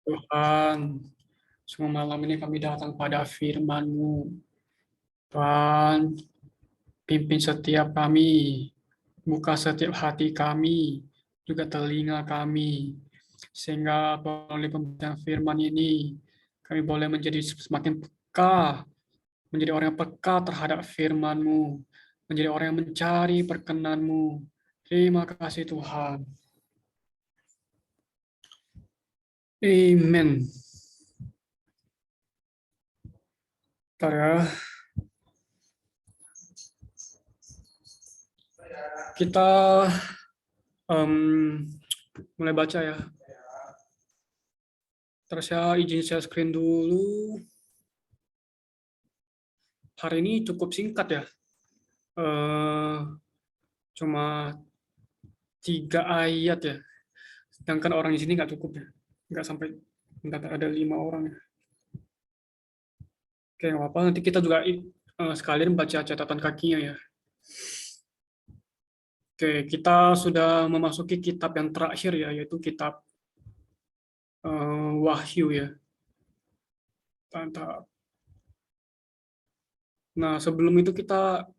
Tuhan, semua malam ini kami datang pada firman-Mu. Tuhan, pimpin setiap kami, buka setiap hati kami, juga telinga kami, sehingga melalui pembacaan firman ini, kami boleh menjadi semakin peka, menjadi orang yang peka terhadap firman-Mu, menjadi orang yang mencari perkenan-Mu. Terima kasih Tuhan. Amen. Bentar ya. Kita mulai baca ya. Terus ya izin share screen dulu. Hari ini cukup singkat ya. Eh, Cuma 3 ayat ya. Sedangkan orang di sini nggak cukup ya. Nggak sampai, nggak ada 5 orang ya. Oke, nggak apa-apa. Nanti kita juga sekalian baca catatan kakinya ya. Oke, kita sudah memasuki kitab yang terakhir ya, yaitu kitab Wahyu ya. Mantap. Nah, sebelum itu kita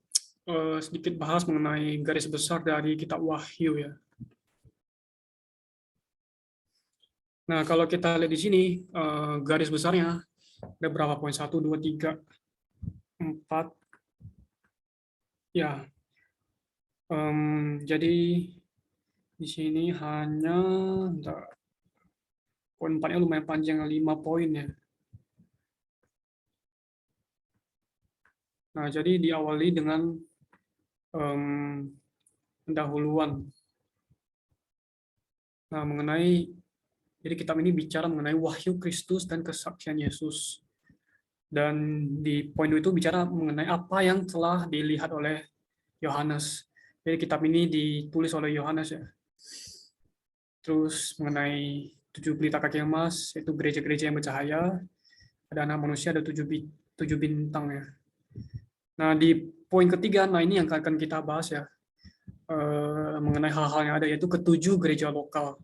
sedikit bahas mengenai garis besar dari kitab Wahyu ya. Nah, kalau kita lihat di sini, garis besarnya ada berapa poin? 1, 2, 3, 4. Ya, jadi di sini hanya, bentar, poin 4-nya lumayan panjang, 5 poin ya. Nah, jadi diawali dengan pendahuluan. Nah, jadi kitab ini bicara mengenai wahyu Kristus dan kesaksian Yesus. Dan di poin itu bicara mengenai apa yang telah dilihat oleh Yohanes. Jadi kitab ini ditulis oleh Yohanes ya. Terus mengenai 7 pelita kaki emas, yaitu gereja-gereja yang bercahaya. Ada anak manusia, ada 7 bintang ya. Nah di poin ketiga, nah ini yang akan kita bahas ya, mengenai hal-hal yang ada, yaitu ketujuh gereja lokal.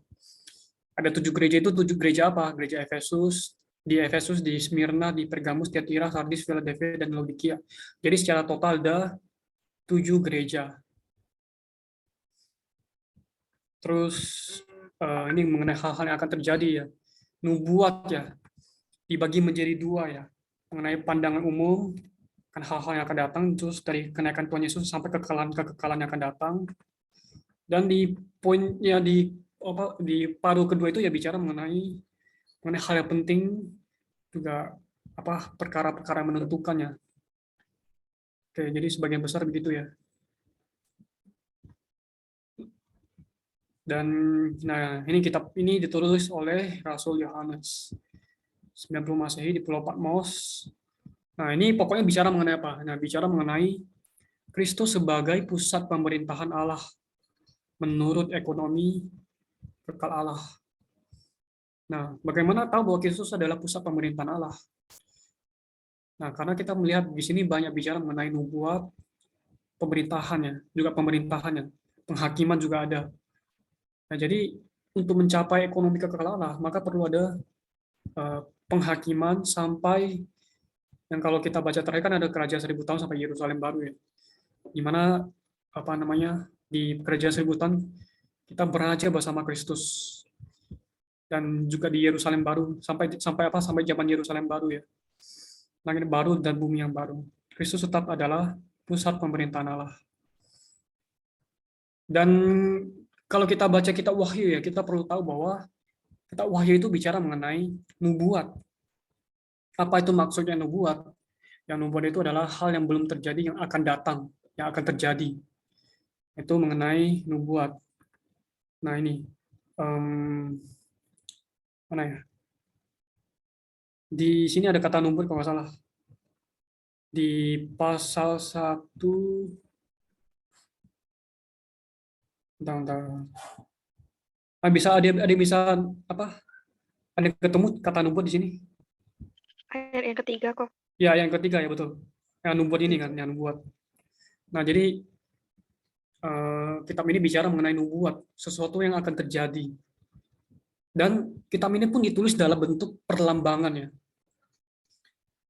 Ada 7 gereja itu, 7 gereja apa? Gereja Efesus, di Smyrna, di Pergamus, Tiatira, Sardis, Philadelphia, dan Laodikia. Jadi secara total ada 7 gereja. Terus ini mengenai hal-hal yang akan terjadi ya. Nubuat ya, dibagi menjadi 2 ya. Mengenai pandangan umum, kan hal-hal yang akan datang, terus dari kenaikan Tuhan Yesus sampai kekekalan yang akan datang. Dan di poinnya di paruh kedua itu ya bicara mengenai hal yang penting, juga perkara-perkara yang menentukannya. Oke, jadi sebagian besar begitu ya. Dan nah ini kitab ini ditulis oleh Rasul Yohanes 90 Masehi di Pulau Patmos. Nah, ini pokoknya bicara mengenai apa? Nah, bicara mengenai Kristus sebagai pusat pemerintahan Allah menurut ekonomi kekal Allah. Nah, bagaimana tahu bahwa Kristus adalah pusat pemerintahan Allah? Nah, karena kita melihat di sini banyak bicara mengenai nubuat, pemerintahannya, penghakiman juga ada. Nah, jadi untuk mencapai ekonomi kekal Allah, maka perlu ada eh, penghakiman sampai yang kalau kita baca terakhir kan ada kerajaan 1000 tahun sampai Yerusalem baru ya. Di mana di kerajaan 1000 tahun kita beraja bersama Kristus, dan juga di Yerusalem baru sampai zaman Yerusalem baru ya, langit baru dan bumi yang baru. Kristus tetap adalah pusat pemerintahan Allah. Dan kalau kita baca kitab Wahyu ya, kita perlu tahu bahwa kitab Wahyu itu bicara mengenai nubuat. Apa itu maksudnya nubuat? Yang nubuat itu adalah hal yang belum terjadi, yang akan datang, yang akan terjadi. Itu mengenai nubuat. Nah ini, mana ya? Di sini ada kata nubuat kalau nggak salah. Di pasal 1, bentar. Ada bisa apa? Ada ketemu kata nubuat di sini? Ayat yang ketiga kok. Ya, yang ketiga ya betul. Yang nubuat ini kan, yang nubuat. Nah, jadi kitab ini bicara mengenai nubuat, sesuatu yang akan terjadi. Dan kitab ini pun ditulis dalam bentuk perlambangan ya.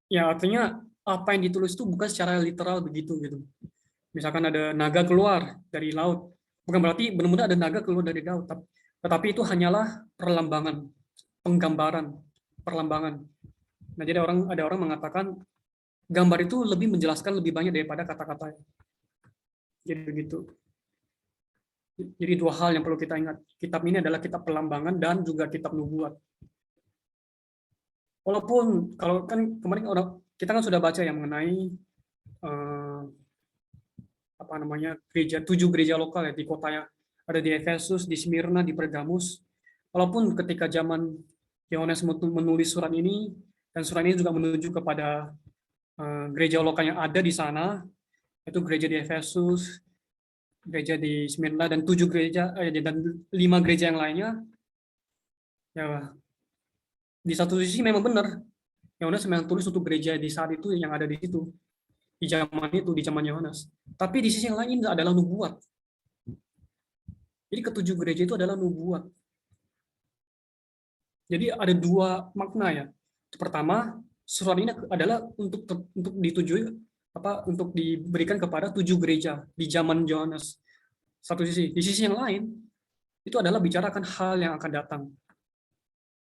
Ya artinya apa yang ditulis itu bukan secara literal begitu gitu. Misalkan ada naga keluar dari laut, bukan berarti benar-benar ada naga keluar dari laut, tetapi itu hanyalah perlambangan, penggambaran, perlambangan. Nah, jadi ada orang mengatakan gambar itu lebih menjelaskan lebih banyak daripada kata-kata. Jadi begitu. Jadi dua hal yang perlu kita ingat. Kitab ini adalah kitab perlambangan dan juga kitab nubuat. Walaupun kalau kan kemarin kita kan sudah baca yang mengenai eh, apa namanya tujuh gereja lokal ya di kotanya, ada di Efesus, di Smyrna, di Pergamus. Walaupun ketika zaman Yohanes menulis surat ini, dan surat ini juga menuju kepada gereja lokal yang ada di sana, itu gereja di Efesus, gereja di Smyrna, dan dan 5 gereja yang lainnya. Ya, di satu sisi memang benar, Yohanes memang tulis untuk gereja di saat itu yang ada di situ, di zaman Yohanes. Tapi di sisi yang lain adalah nubuat. Jadi ketujuh gereja itu adalah nubuat. Jadi ada dua makna ya. Pertama, surat ini adalah untuk dituju untuk diberikan kepada 7 gereja di zaman Yohanes. Satu sisi, di sisi yang lain itu adalah bicarakan hal yang akan datang.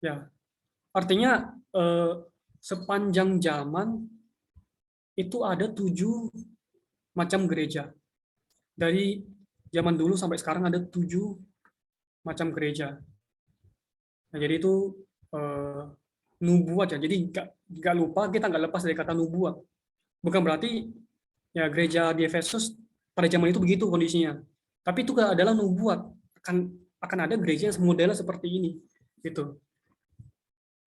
Ya, artinya sepanjang zaman itu ada 7 macam gereja. Dari zaman dulu sampai sekarang ada 7 macam gereja. Nah, jadi itu nubuat ya. Jadi nggak lupa, kita nggak lepas dari kata nubuat. Bukan berarti ya gereja di Efesus pada zaman itu begitu kondisinya. Tapi itu adalah nubuat. Akan ada gereja yang model seperti ini. Gitu.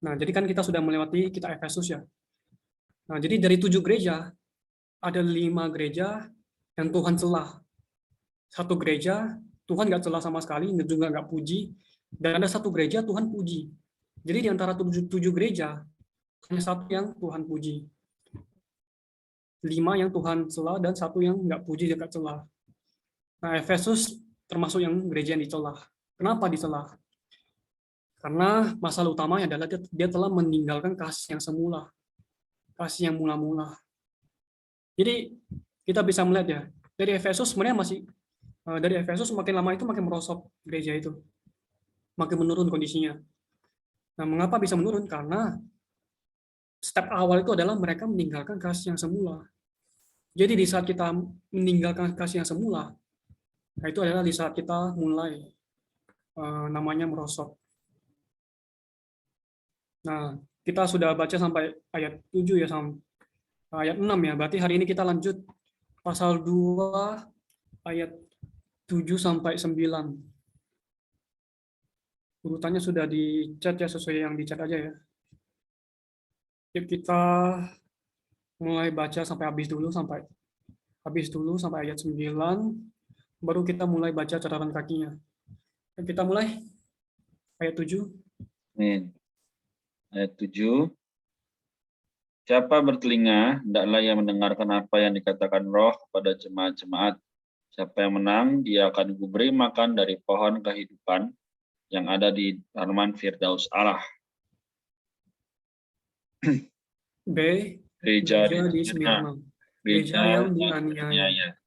Nah, jadi kan kita sudah melewati kitab Efesus ya. Nah, jadi dari 7 gereja, ada 5 gereja yang Tuhan celah. Satu gereja, Tuhan nggak celah sama sekali, juga nggak puji. Dan ada satu gereja Tuhan puji. Jadi di antara 7 gereja, hanya satu yang Tuhan puji. 5 yang Tuhan celah dan satu yang nggak puji juga celah. Nah, Efesus termasuk yang gereja yang dicelah. Kenapa dicelah? Karena masalah utamanya adalah dia telah meninggalkan kasih yang semula, kasih yang mula-mula. Jadi kita bisa melihat ya, dari Efesus sebenarnya dari Efesus makin lama itu makin merosot gereja itu, makin menurun kondisinya. Nah, mengapa bisa menurun? Karena step awal itu adalah mereka meninggalkan kasih yang semula. Jadi di saat kita meninggalkan kasih yang semula, nah itu adalah di saat kita mulai namanya merosot. Nah, kita sudah baca sampai ayat 7 ya, sampai ayat 6 ya. Berarti hari ini kita lanjut pasal 2 ayat 7 sampai 9. Urutannya sudah dicat ya, sesuai yang dicat aja ya. Yuk kita mulai baca sampai habis dulu sampai ayat 9, baru kita mulai baca catatan kakinya. Kita mulai ayat 7. Amin. Ayat 7. Siapa bertelinga, hendaklah ia mendengarkan apa yang dikatakan Roh kepada jemaat-jemaat. Siapa yang menang, dia akan kuberi makan dari pohon kehidupan yang ada di taman Firdaus Allah. B. Gereja di Smyrna. Gereja yang dianiaya.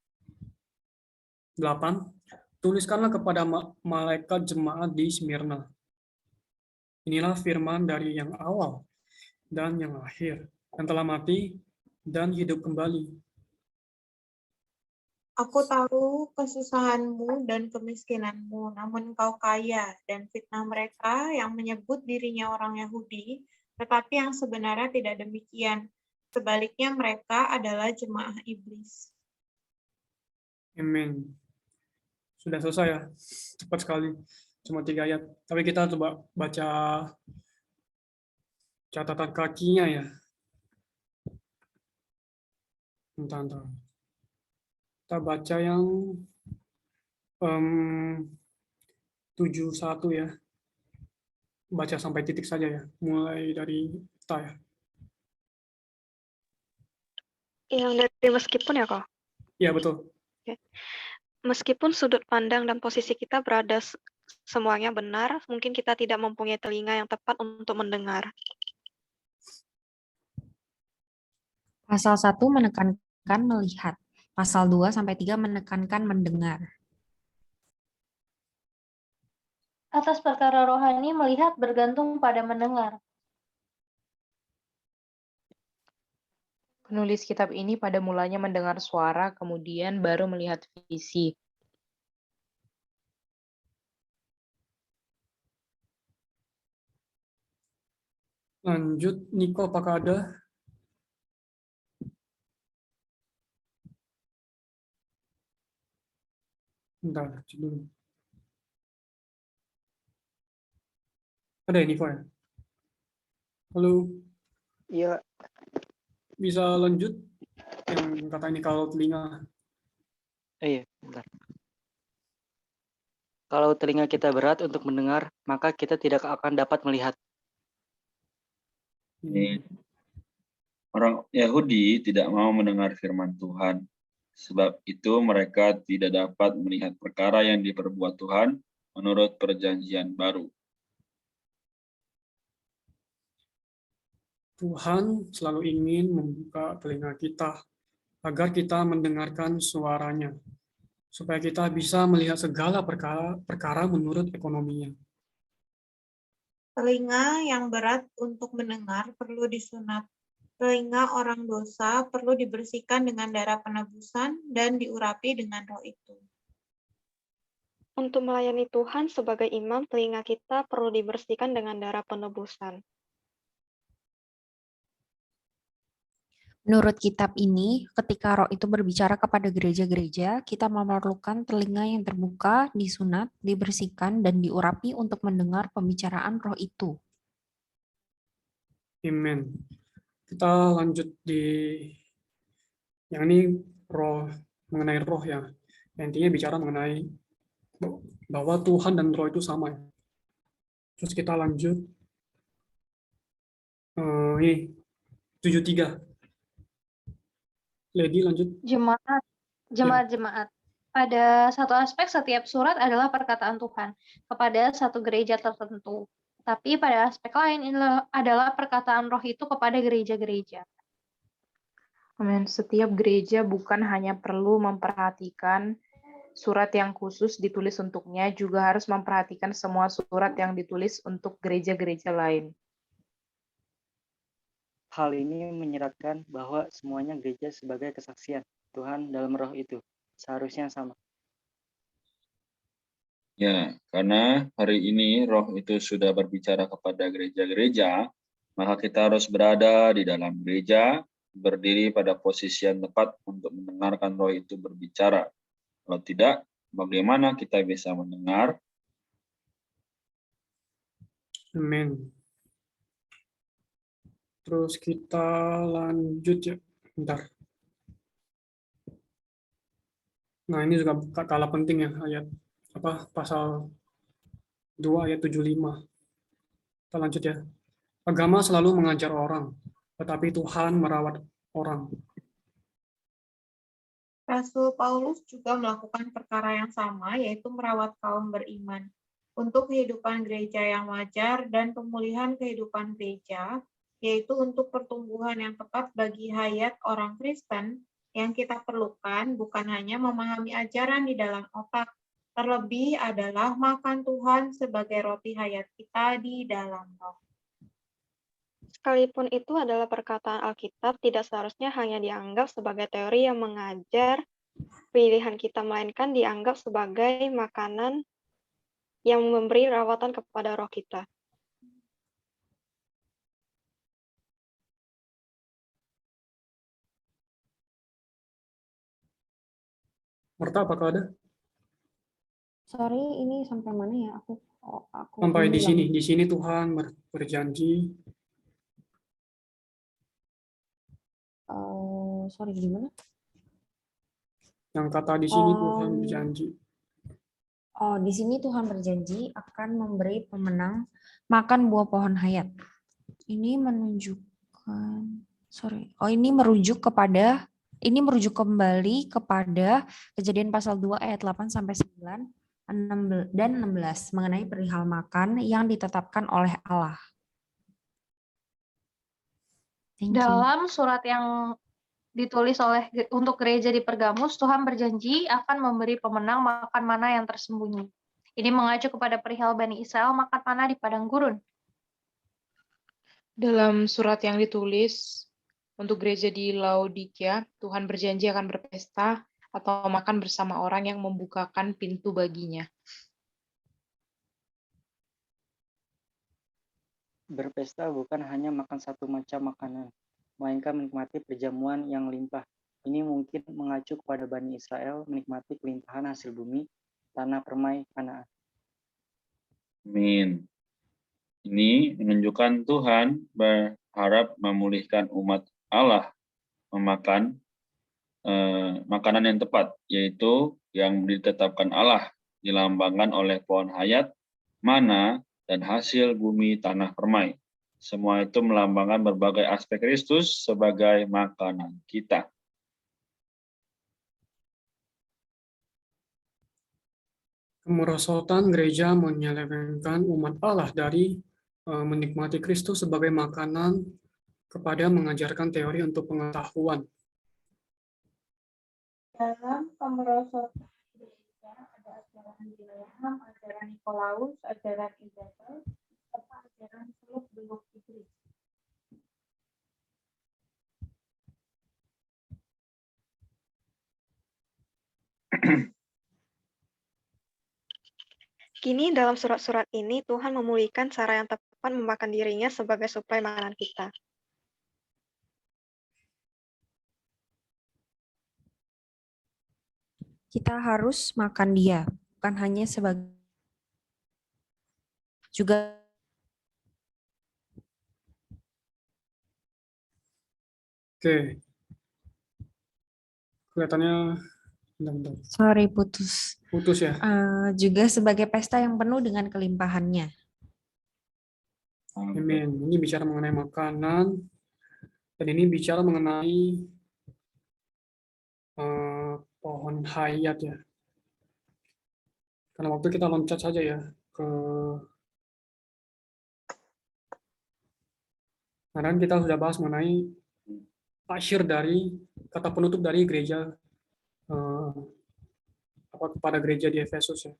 8. Tuliskanlah kepada malaikat jemaat di Smyrna. Inilah firman dari yang awal dan yang akhir, yang telah mati dan hidup kembali. Aku tahu kesusahanmu dan kemiskinanmu, namun engkau kaya, dan fitnah mereka yang menyebut dirinya orang Yahudi, tetapi yang sebenarnya tidak demikian. Sebaliknya mereka adalah jemaah iblis. Amin. Sudah selesai ya, cepat sekali, cuma 3 ayat. Tapi kita coba baca catatan kakinya ya. Entah. Kita baca yang 7:1 ya. Baca sampai titik saja ya, mulai dari kita ya. Yang dari meskipun ya, Kak? Iya, betul. Meskipun sudut pandang dan posisi kita berada semuanya benar, mungkin kita tidak mempunyai telinga yang tepat untuk mendengar. Pasal 1 menekankan melihat. Pasal 2-3 menekankan mendengar. Atas perkara rohani, melihat bergantung pada mendengar. Penulis kitab ini pada mulanya mendengar suara, kemudian baru melihat visi. Lanjut, Niko, apakah ada? Bentar, cek dulu. Ada ya, Niko ya? Halo, Iya, bisa lanjut? Yang kata ini kalau telinga. iya, bentar. Kalau telinga kita berat untuk mendengar, maka kita tidak akan dapat melihat. Ini orang Yahudi tidak mau mendengar firman Tuhan. Sebab itu mereka tidak dapat melihat perkara yang diperbuat Tuhan menurut perjanjian baru. Tuhan selalu ingin membuka telinga kita agar kita mendengarkan suaranya, supaya kita bisa melihat segala perkara menurut ekonominya. Telinga yang berat untuk mendengar perlu disunat. Telinga orang dosa perlu dibersihkan dengan darah penebusan dan diurapi dengan roh itu. Untuk melayani Tuhan sebagai imam, telinga kita perlu dibersihkan dengan darah penebusan. Menurut kitab ini, ketika roh itu berbicara kepada gereja-gereja, kita memerlukan telinga yang terbuka, disunat, dibersihkan, dan diurapi untuk mendengar pembicaraan roh itu. Amen. Kita lanjut di yang ini roh, mengenai roh ya. Intinya bicara mengenai bahwa Tuhan dan roh itu sama ya. Terus kita lanjut ini 73. Lady lanjut. Jemaat. Pada satu aspek, setiap surat adalah perkataan Tuhan kepada satu gereja tertentu. Tapi pada aspek lain, ini adalah perkataan roh itu kepada gereja-gereja. Amin. Setiap gereja bukan hanya perlu memperhatikan surat yang khusus ditulis untuknya, juga harus memperhatikan semua surat yang ditulis untuk gereja-gereja lain. Hal ini menyeratkan bahwa semuanya gereja sebagai kesaksian Tuhan dalam roh itu. Seharusnya sama. Ya, karena hari ini roh itu sudah berbicara kepada gereja-gereja, maka kita harus berada di dalam gereja, berdiri pada posisi yang tepat untuk mendengarkan roh itu berbicara. Kalau tidak, bagaimana kita bisa mendengar? Amin. Terus kita lanjut ya. Bentar. Nah, ini juga kalah penting ya ayat pasal 2 ayat 75. Kita lanjut ya. Agama selalu mengajar orang, tetapi Tuhan merawat orang. Rasul Paulus juga melakukan perkara yang sama, yaitu merawat kaum beriman. Untuk kehidupan gereja yang wajar dan pemulihan kehidupan gereja, yaitu untuk pertumbuhan yang tepat bagi hayat orang Kristen, yang kita perlukan bukan hanya memahami ajaran di dalam otak, terlebih adalah makan Tuhan sebagai roti hayat kita di dalam roh. Sekalipun itu adalah perkataan Alkitab, tidak seharusnya hanya dianggap sebagai teori yang mengajar pilihan kita, melainkan dianggap sebagai makanan yang memberi rawatan kepada roh kita. Marta, apakah ada? Sorry, ini sampai mana ya? Aku Sampai di bilang. sini. Di sini Tuhan berjanji. Sorry, gimana? Yang kata di sini Tuhan berjanji. Di sini Tuhan berjanji akan memberi pemenang makan buah pohon hayat. Ini menunjukkan, ini merujuk kembali kepada Kejadian pasal 2 ayat 8-9, dan 16 mengenai perihal makan yang ditetapkan oleh Allah. Thank you. Dalam surat yang ditulis untuk gereja di Pergamus, Tuhan berjanji akan memberi pemenang makan mana yang tersembunyi. Ini mengacu kepada perihal Bani Israel makan mana di padang gurun. Dalam surat yang ditulis untuk gereja di Laodikia, Tuhan berjanji akan berpesta atau makan bersama orang yang membukakan pintu baginya. Berpesta bukan hanya makan satu macam makanan, melainkan menikmati perjamuan yang limpah. Ini mungkin mengacu kepada Bani Israel menikmati kelimpahan hasil bumi, tanah permai Kanaan. Amin. Ini menunjukkan Tuhan berharap memulihkan umat Allah memakan makanan yang tepat, yaitu yang ditetapkan Allah, dilambangkan oleh pohon hayat, mana, dan hasil bumi tanah permai. Semua itu melambangkan berbagai aspek Kristus sebagai makanan kita. Kemerosotan gereja menyelewengkan umat Allah dari menikmati Kristus sebagai makanan kepada mengajarkan teori untuk pengetahuan. Dalam kemerosotan gereja ada ajaran Bileam, ajaran Nikolaus, ajaran Isabel, serta ajaran Seluk-beluk Iblis. Kini dalam surat-surat ini Tuhan memulihkan cara yang tepat memakan dirinya sebagai suplai makanan kita. Kita harus makan Dia, bukan hanya sebagai juga Oke. Kelihatannya bentar. sorry putus. Putus ya. Juga sebagai pesta yang penuh dengan kelimpahannya. Amin. Ini bicara mengenai makanan, dan ini bicara mengenai pohon hayat ya. Karena waktu kita loncat saja ya ke nah, dan kita sudah bahas mengenai tasyir dari kata penutup dari gereja kepada gereja di Efesus ya.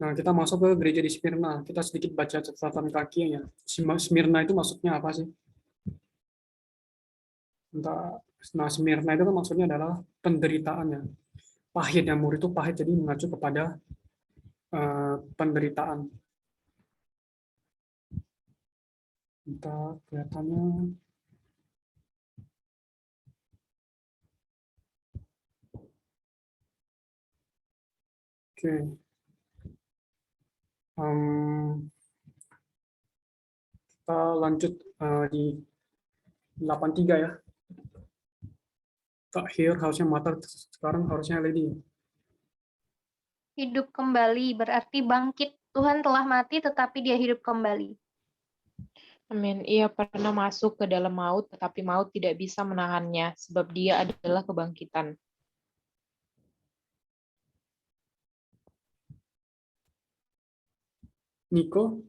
Nah, kita masuk ke gereja di Smyrna. Kita sedikit baca catatan kakinya. Smyrna itu maksudnya apa sih? Nah, Smyrna itu kan maksudnya adalah penderitaannya. Pahit, yang murid itu pahit, jadi mengacu kepada penderitaan. Entah kelihatannya. Oke. Kita lanjut di 83 ya. Takhir harusnya mata, sekarang harusnya lady. Hidup kembali berarti bangkit. Tuhan telah mati tetapi dia hidup kembali. Amin. Ia pernah masuk ke dalam maut, tetapi maut tidak bisa menahannya, sebab dia adalah kebangkitan. Niko?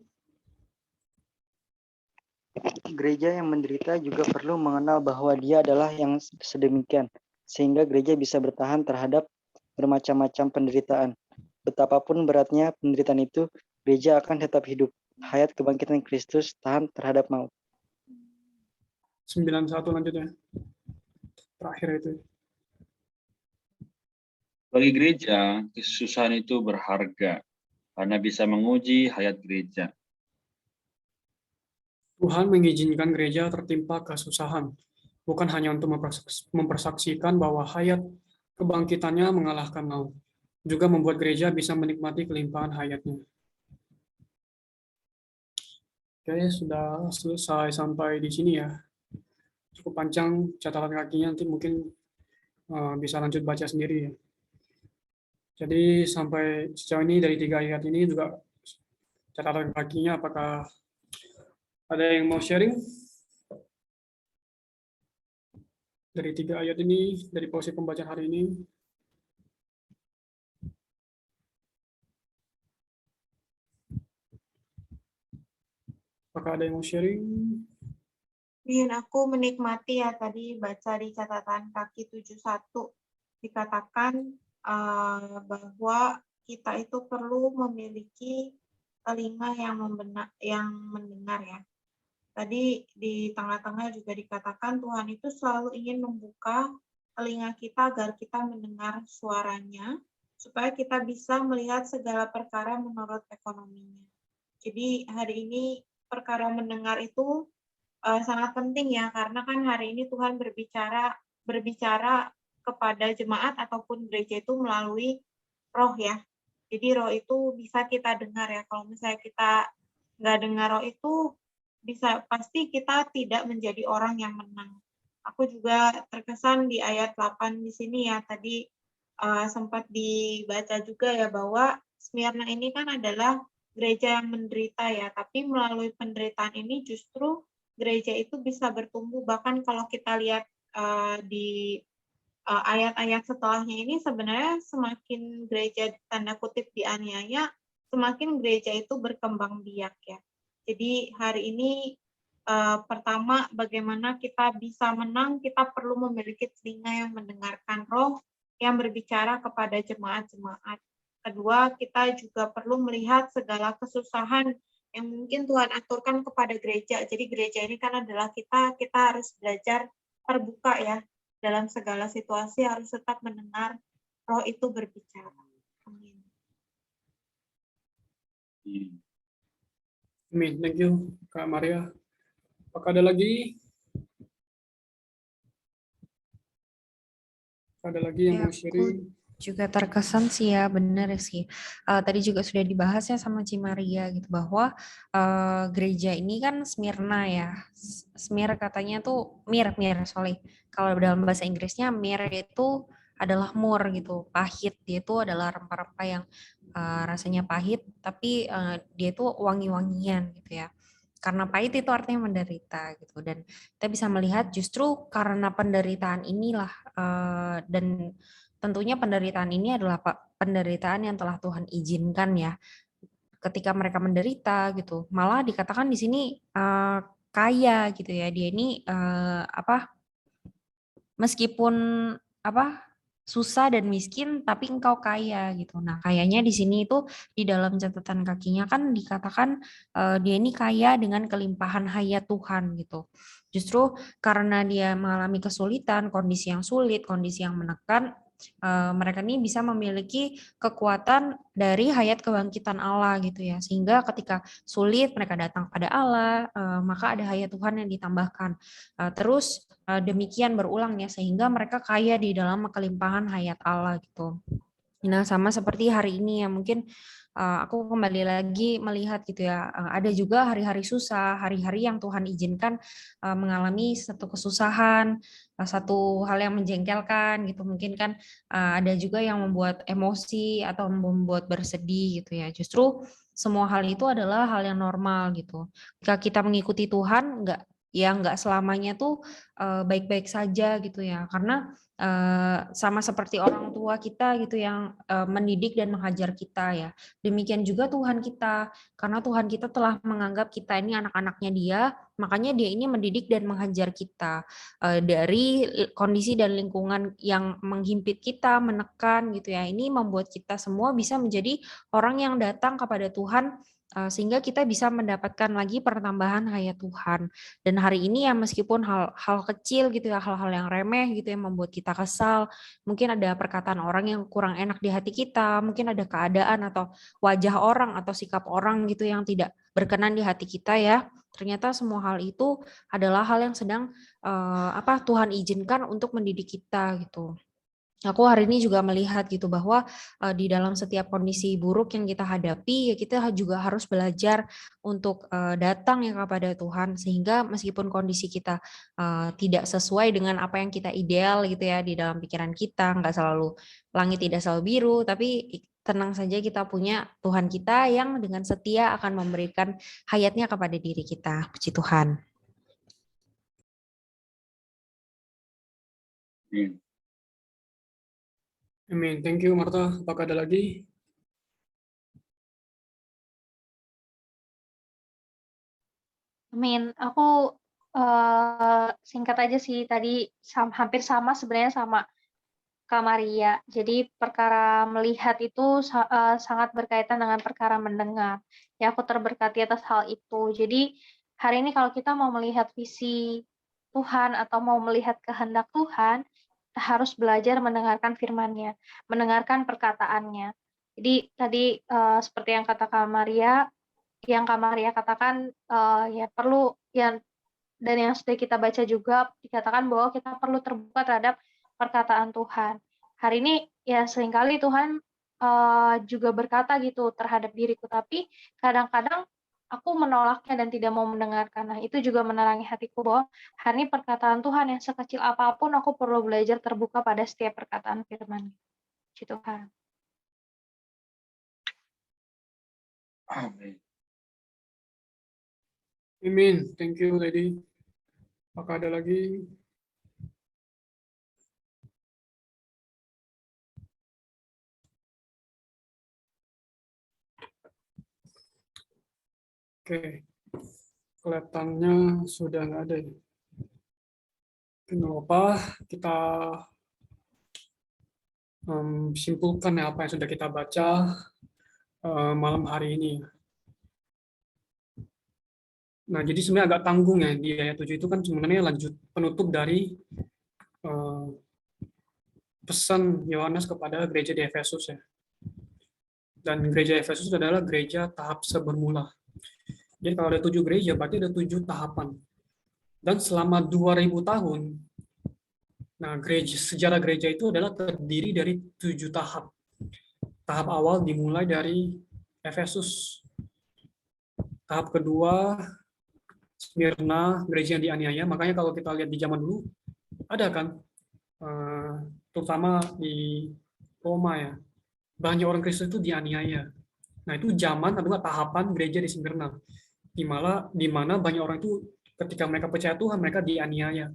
Gereja yang menderita juga perlu mengenal bahwa dia adalah yang sedemikian, sehingga gereja bisa bertahan terhadap bermacam-macam penderitaan. Betapapun beratnya penderitaan itu, gereja akan tetap hidup. Hayat kebangkitan Kristus tahan terhadap maut. 91 lanjutnya. Terakhir itu. Bagi gereja, kesusahan itu berharga karena bisa menguji hayat gereja. Tuhan mengizinkan gereja tertimpa kesusahan, bukan hanya untuk mempersaksikan bahwa hayat kebangkitannya mengalahkan maut, juga membuat gereja bisa menikmati kelimpahan hayatnya. Oke, sudah selesai sampai di sini ya. Cukup panjang catatan kakinya, nanti mungkin bisa lanjut baca sendiri ya. Jadi sampai sejauh ini dari 3 ayat ini juga catatan kakinya, apakah ada yang mau sharing? Dari 3 ayat ini, dari posisi pembacaan hari ini. Apakah ada yang mau sharing? Min, aku menikmati ya tadi baca di catatan kaki 71 dikatakan bahwa kita itu perlu memiliki telinga yang mendengar ya. Tadi di tengah-tengah juga dikatakan Tuhan itu selalu ingin membuka telinga kita agar kita mendengar suaranya, supaya kita bisa melihat segala perkara menurut ekonominya. Jadi hari ini perkara mendengar itu sangat penting ya, karena kan hari ini Tuhan berbicara kepada jemaat ataupun gereja itu melalui roh ya. Jadi roh itu bisa kita dengar ya. Kalau misalnya kita nggak dengar roh itu, pasti kita tidak menjadi orang yang menang. Aku juga terkesan di ayat 8 di sini ya, tadi sempat dibaca juga ya bahwa Smyrna ini kan adalah gereja yang menderita ya, tapi melalui penderitaan ini justru gereja itu bisa bertumbuh. Bahkan kalau kita lihat di ayat-ayat setelahnya ini sebenarnya semakin gereja tanda kutip dianiaya, semakin gereja itu berkembang biak ya. Jadi hari ini pertama bagaimana kita bisa menang, kita perlu memiliki telinga yang mendengarkan roh yang berbicara kepada jemaat-jemaat. Kedua, kita juga perlu melihat segala kesusahan yang mungkin Tuhan aturkan kepada gereja. Jadi gereja ini kan adalah kita harus belajar terbuka ya. Dalam segala situasi harus tetap mendengar roh itu berbicara. Amin. Amin. Thank you, Kak Maria. Apakah ada lagi? Ada lagi yang Ya, mau sharing? juga terkesan sih ya, benar sih. Tadi juga sudah dibahas ya sama Cimaria gitu bahwa gereja ini kan Smyrna ya. Smir katanya tuh sorry. Kalau dalam bahasa Inggrisnya mir itu adalah mur gitu, pahit. Dia itu adalah rempah-rempah yang rasanya pahit, tapi dia itu wangi-wangian gitu ya. Karena pahit itu artinya menderita gitu, dan kita bisa melihat justru karena penderitaan inilah dan tentunya penderitaan ini adalah penderitaan yang telah Tuhan izinkan ya. Ketika mereka menderita gitu, malah dikatakan di sini kaya gitu ya. Dia ini meskipun susah dan miskin, tapi engkau kaya gitu. Nah, kayanya di sini itu di dalam catatan kakinya kan dikatakan dia ini kaya dengan kelimpahan hayat Tuhan gitu. Justru karena dia mengalami kesulitan, kondisi yang sulit, kondisi yang menekan, mereka ini bisa memiliki kekuatan dari hayat kebangkitan Allah gitu ya. Sehingga ketika sulit mereka datang pada Allah, maka ada hayat Tuhan yang ditambahkan. Terus demikian berulang ya, sehingga mereka kaya di dalam kelimpahan hayat Allah gitu. Nah, sama seperti hari ini ya, mungkin aku kembali lagi melihat gitu ya, ada juga hari-hari susah, hari-hari yang Tuhan izinkan mengalami satu kesusahan, satu hal yang menjengkelkan gitu. Mungkin kan ada juga yang membuat emosi atau membuat bersedih gitu ya. Justru semua hal itu adalah hal yang normal gitu. Jika kita mengikuti Tuhan, nggak selamanya tuh baik-baik saja gitu ya. Karena sama seperti orang tua kita gitu yang mendidik dan mengajar kita ya. Demikian juga Tuhan kita, karena Tuhan kita telah menganggap kita ini anak-anaknya Dia, makanya Dia ini mendidik dan mengajar kita dari kondisi dan lingkungan yang menghimpit kita, menekan gitu ya. Ini membuat kita semua bisa menjadi orang yang datang kepada Tuhan sehingga kita bisa mendapatkan lagi pertambahan hayat Tuhan. Dan hari ini ya meskipun hal kecil gitu ya, hal-hal yang remeh gitu yang membuat kita kesal, mungkin ada perkataan orang yang kurang enak di hati kita, mungkin ada keadaan atau wajah orang atau sikap orang gitu yang tidak berkenan di hati kita ya. Ternyata semua hal itu adalah hal yang sedang Tuhan izinkan untuk mendidik kita gitu. Aku hari ini juga melihat gitu bahwa di dalam setiap kondisi buruk yang kita hadapi, ya kita juga harus belajar untuk datang ya kepada Tuhan, sehingga meskipun kondisi kita tidak sesuai dengan apa yang kita ideal gitu ya di dalam pikiran kita, nggak selalu langit tidak selalu biru, tapi tenang saja kita punya Tuhan kita yang dengan setia akan memberikan hayatnya kepada diri kita. Puji Tuhan. Amin. Thank you, Marta. Apakah ada lagi? Amin. Aku singkat aja sih tadi hampir sama sebenarnya sama Kak Maria. Jadi perkara melihat itu sangat berkaitan dengan perkara mendengar. Ya, aku terberkati atas hal itu. Jadi hari ini kalau kita mau melihat visi Tuhan atau mau melihat kehendak Tuhan, kita harus belajar mendengarkan firman-Nya, mendengarkan perkataannya. Jadi tadi seperti yang kata Kak Maria, yang Kak Maria katakan ya perlu yang dan yang sudah kita baca juga dikatakan bahwa kita perlu terbuka terhadap perkataan Tuhan. Hari ini ya seringkali Tuhan juga berkata gitu terhadap diriku, tapi kadang-kadang aku menolaknya dan tidak mau mendengarkan. Nah, itu juga menerangi hatiku bahwa hari ini perkataan Tuhan yang sekecil apapun aku perlu belajar terbuka pada setiap perkataan firman. Puji Tuhan. Amin. Amin. Thank you, Lady. Apakah ada lagi? Oke. Kelihatannya sudah nggak ada ya. Nggak apa, kita simpulkan ya apa yang sudah kita baca malam hari ini. Nah, jadi sebenarnya agak tanggung ya di ayat 7 itu kan sebenarnya lanjut penutup dari pesan Yohanes kepada gereja di Efesus ya. Dan gereja Efesus adalah gereja tahap sebermula. Jadi kalau ada 7 gereja, berarti ada 7 tahapan. Dan selama 2000 tahun, nah sejarah gereja itu adalah terdiri dari 7 tahap. Tahap awal dimulai dari Efesus. Tahap kedua, Smyrna, gereja yang dianiaya. Makanya kalau kita lihat di zaman dulu, ada kan, terutama di Roma ya, banyak orang Kristen itu dianiaya. Nah itu zaman atau tahapan gereja di Smyrna, di mana banyak orang itu ketika mereka percaya Tuhan, mereka dianiaya.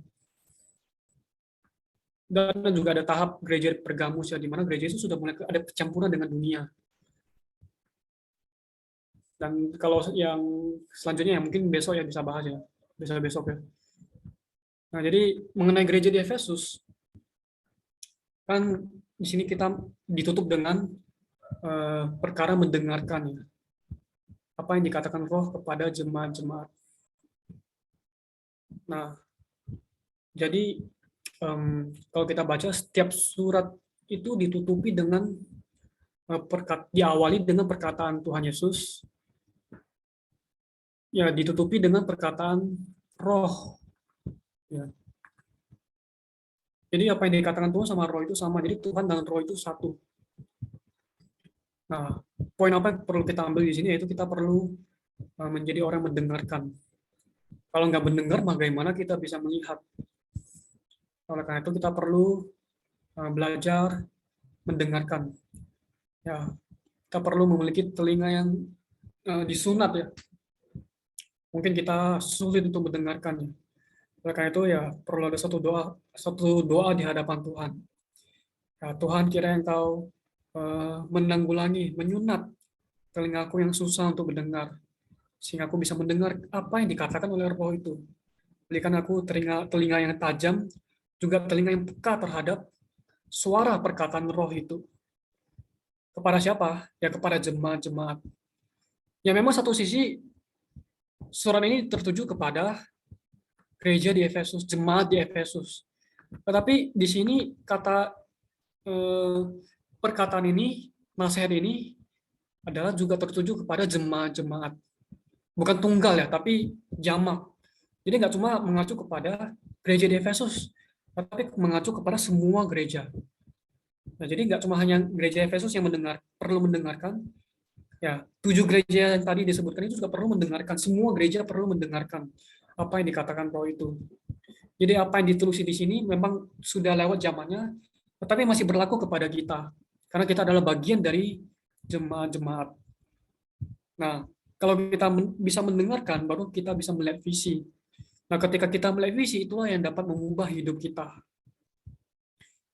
Dan juga ada tahap gereja Pergamus ya, di mana gereja itu sudah mulai ada kecampuran dengan dunia. Dan kalau yang selanjutnya yang mungkin besok ya bisa bahas ya, bisa besok ya. Nah jadi mengenai gereja di Efesus, kan di sini kita ditutup dengan perkara mendengarkan ya. Apa yang dikatakan Roh kepada jemaat-jemaat. Nah, jadi kalau kita baca setiap surat itu ditutupi dengan diawali dengan perkataan Tuhan Yesus, ya ditutupi dengan perkataan Roh. Ya. Jadi apa yang dikatakan Tuhan sama Roh itu sama. Jadi Tuhan dan Roh itu satu. Nah, poin apa yang perlu kita ambil di sini yaitu kita perlu menjadi orang mendengarkan. Kalau nggak mendengar, bagaimana kita bisa melihat? Oleh karena itu kita perlu belajar mendengarkan. Ya, kita perlu memiliki telinga yang disunat ya. Mungkin kita sulit untuk mendengarkannya. Oleh karena itu ya perlu ada satu doa di hadapan Tuhan. Ya, Tuhan kira Engkau menanggulangi, menyunat telingaku yang susah untuk mendengar, sehingga aku bisa mendengar apa yang dikatakan oleh Roh itu. Berikan aku telinga yang tajam, juga telinga yang peka terhadap suara perkataan Roh itu. Kepada siapa? Ya kepada jemaat-jemaat. Ya memang satu sisi surat ini tertuju kepada gereja di Efesus, jemaat di Efesus. Tetapi di sini kata perkataan ini, nasihat ini adalah juga tertuju kepada jemaat-jemaat. Bukan tunggal ya, tapi jamak. Jadi nggak cuma mengacu kepada gereja di Efesus, tapi mengacu kepada semua gereja. Nah, jadi nggak cuma hanya gereja Efesus yang perlu mendengarkan. Ya, 7 gereja yang tadi disebutkan itu juga perlu mendengarkan. Semua gereja perlu mendengarkan apa yang dikatakan Paul itu. Jadi apa yang ditulis di sini memang sudah lewat zamannya, tetapi masih berlaku kepada kita. Karena kita adalah bagian dari jemaat-jemaat. Nah, kalau kita bisa mendengarkan, baru kita bisa melihat visi. Nah, ketika kita melihat visi, itulah yang dapat mengubah hidup kita.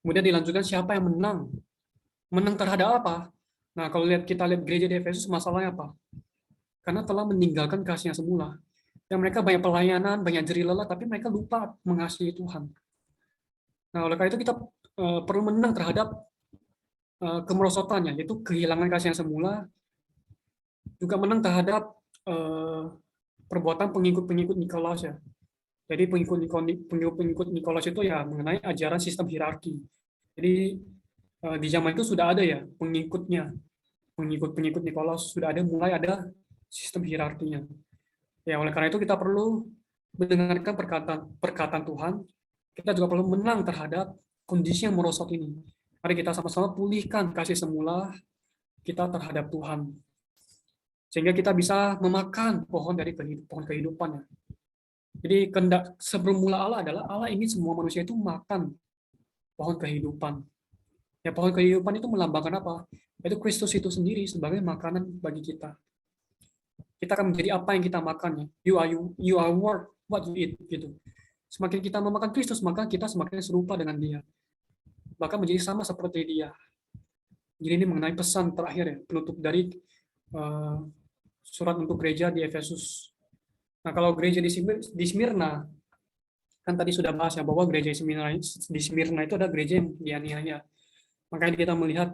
Kemudian dilanjutkan siapa yang menang. Menang terhadap apa? Nah, kalau kita lihat gereja di Efesus, masalahnya apa? Karena telah meninggalkan kasihnya semula. Yang mereka banyak pelayanan, banyak jerih lelah, tapi mereka lupa mengasihi Tuhan. Nah, oleh karena itu kita perlu menang terhadap kemerosotannya, yaitu kehilangan kasih yang semula, juga menang terhadap perbuatan pengikut-pengikut Nikolaus ya. Jadi pengikut Nikolaus itu ya mengenai ajaran sistem hierarki. Jadi di zaman itu sudah ada ya pengikutnya, pengikut Nikolaus sudah ada, mulai ada sistem hierarkinya. Ya, oleh karena itu kita perlu mendengarkan perkataan Tuhan. Kita juga perlu menang terhadap kondisi yang merosot ini. Mari kita sama-sama pulihkan kasih semula kita terhadap Tuhan. Sehingga kita bisa memakan pohon dari pohon kehidupan. Ya. Jadi kehendak sebelum mula Allah adalah Allah ingin semua manusia itu makan pohon kehidupan. Ya, pohon kehidupan itu melambangkan apa? Itu Kristus itu sendiri sebagai makanan bagi kita. Kita akan menjadi apa yang kita makan ya. You are what you eat gitu. Semakin kita memakan Kristus, maka kita semakin serupa dengan Dia. Bahkan menjadi sama seperti Dia. Jadi ini mengenai pesan terakhir ya, penutup dari surat untuk gereja di Efesus. Nah, kalau gereja di Smyrna, kan tadi sudah bahas ya bahwa gereja di Smyrna itu ada gereja yang dianiaya. Makanya kita melihat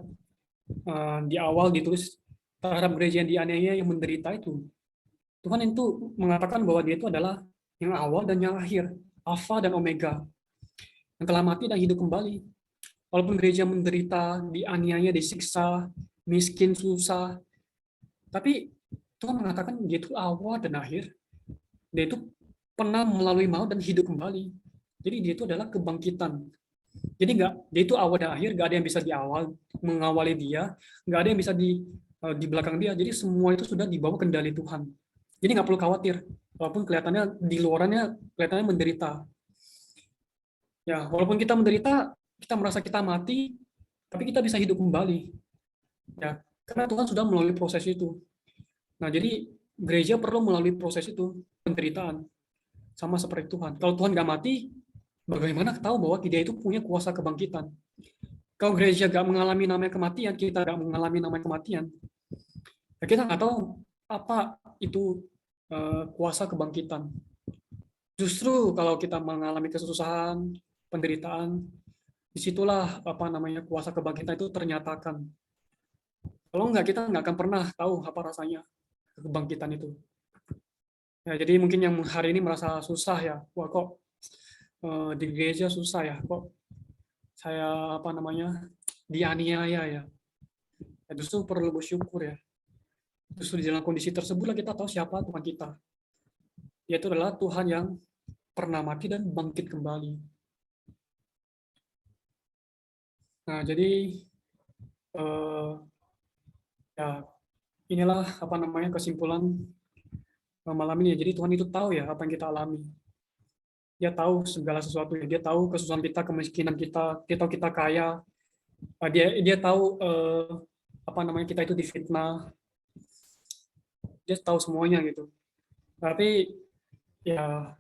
di awal ditulis terhadap gereja yang dianiaya yang menderita itu. Tuhan itu mengatakan bahwa dia itu adalah yang awal dan yang akhir, Alfa dan Omega, yang telah mati dan hidup kembali. Walaupun gereja menderita, dianiaya, disiksa, miskin, susah, tapi Tuhan mengatakan dia itu awal dan akhir. Dia itu pernah melalui maut dan hidup kembali. Jadi dia itu adalah kebangkitan. Jadi dia itu awal dan akhir, nggak ada yang bisa mengawali dia, nggak ada yang bisa di belakang dia. Jadi semua itu sudah dibawa kendali Tuhan. Jadi nggak perlu khawatir, walaupun kelihatannya di luarannya kelihatannya menderita. Ya, walaupun kita menderita, kita merasa kita mati, tapi kita bisa hidup kembali. Ya, karena Tuhan sudah melalui proses itu. Nah, jadi gereja perlu melalui proses itu, penderitaan. Sama seperti Tuhan. Kalau Tuhan nggak mati, bagaimana tahu bahwa dia itu punya kuasa kebangkitan? Kalau gereja nggak mengalami namanya kematian, kita nggak mengalami namanya kematian, ya kita nggak tahu apa itu kuasa kebangkitan. Justru kalau kita mengalami kesusahan, penderitaan, disitulah kuasa kebangkitan itu ternyatakan. Kalau enggak, kita nggak akan pernah tahu apa rasanya kebangkitan itu. Ya, jadi mungkin yang hari ini merasa susah ya, wah kok di gereja susah ya, kok saya dianiaya ya. Ya justru perlu bersyukur ya. Justru di dalam kondisi tersebut kita tahu siapa Tuhan kita. Yaitu adalah Tuhan yang pernah mati dan bangkit kembali. Nah, jadi ya inilah kesimpulan malam ini. Jadi Tuhan itu tahu ya apa yang kita alami. Dia tahu segala sesuatu. Dia tahu kesusahan kita, kemiskinan kita, kita kaya. Dia tahu kita itu difitnah. Dia tahu semuanya gitu. Tapi ya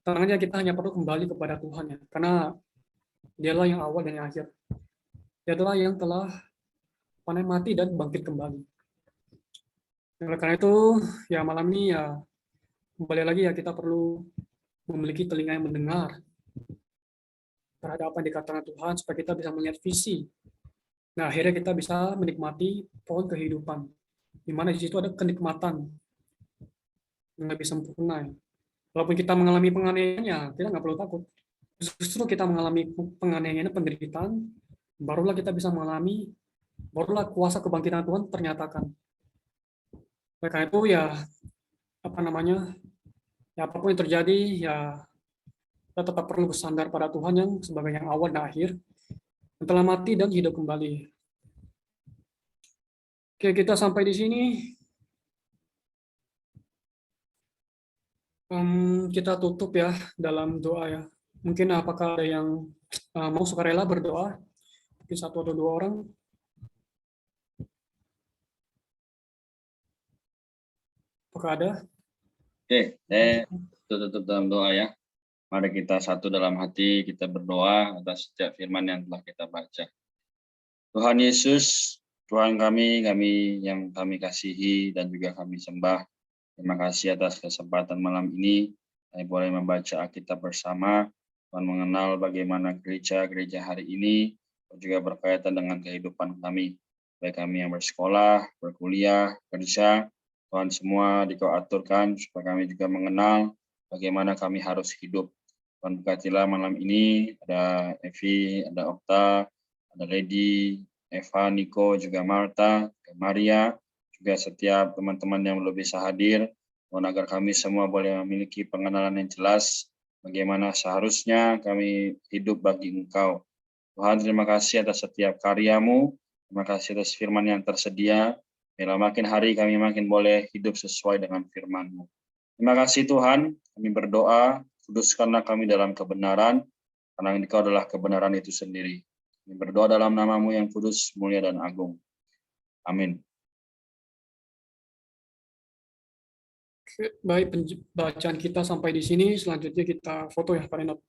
tenang aja, kita hanya perlu kembali kepada Tuhan ya, karena Dialah yang awal dan yang akhir. Dia adalah yang telah mati dan bangkit kembali. Oleh karena itu ya malam ini ya kembali lagi ya kita perlu memiliki telinga yang mendengar terhadap apa yang dikatakan Tuhan supaya kita bisa melihat visi. Nah, akhirnya kita bisa menikmati pohon kehidupan, di mana di situ ada kenikmatan yang lebih sempurna. Walaupun kita mengalami penganiayaannya, kita nggak perlu takut. Justru kita mengalami penganiayaan, penderitaan, barulah kita bisa barulah kuasa kebangkitan Tuhan ternyatakan. Oleh karena itu ya apapun yang terjadi ya kita tetap perlu bersandar pada Tuhan yang sebagai yang awal dan akhir, yang telah mati dan hidup kembali. Oke, kita sampai di sini. Kita tutup ya dalam doa ya. Mungkin apakah ada yang mau sukarela berdoa? Mungkin satu atau dua orang. Apakah ada? Oke, saya tutup dalam doa ya. Mari kita satu dalam hati, kita berdoa atas setiap firman yang telah kita baca. Tuhan Yesus, Tuhan kami yang kami kasihi dan juga kami sembah. Terima kasih atas kesempatan malam ini. Kami boleh membaca Alkitab bersama dan mengenal bagaimana gereja-gereja hari ini juga berkaitan dengan kehidupan kami. Baik kami yang bersekolah, berkuliah, kerja, Tuhan semua Dikau aturkan supaya kami juga mengenal bagaimana kami harus hidup. Tuhan berkatilah malam ini, ada Evi, ada Okta, ada Lady, Eva, Niko, juga Marta, Maria, juga setiap teman-teman yang belum bisa hadir. Tuhan agar kami semua boleh memiliki pengenalan yang jelas bagaimana seharusnya kami hidup bagi Engkau. Tuhan, terima kasih atas setiap karya-Mu, terima kasih atas firman yang tersedia. Bila makin hari kami makin boleh hidup sesuai dengan firman-Mu. Terima kasih Tuhan, kami berdoa, kuduskanlah kami dalam kebenaran, karena Engkau adalah kebenaran itu sendiri. Kami berdoa dalam nama-Mu yang kudus, mulia, dan agung. Amin. Baik, bacaan kita sampai di sini. Selanjutnya kita foto ya, Pak Renat.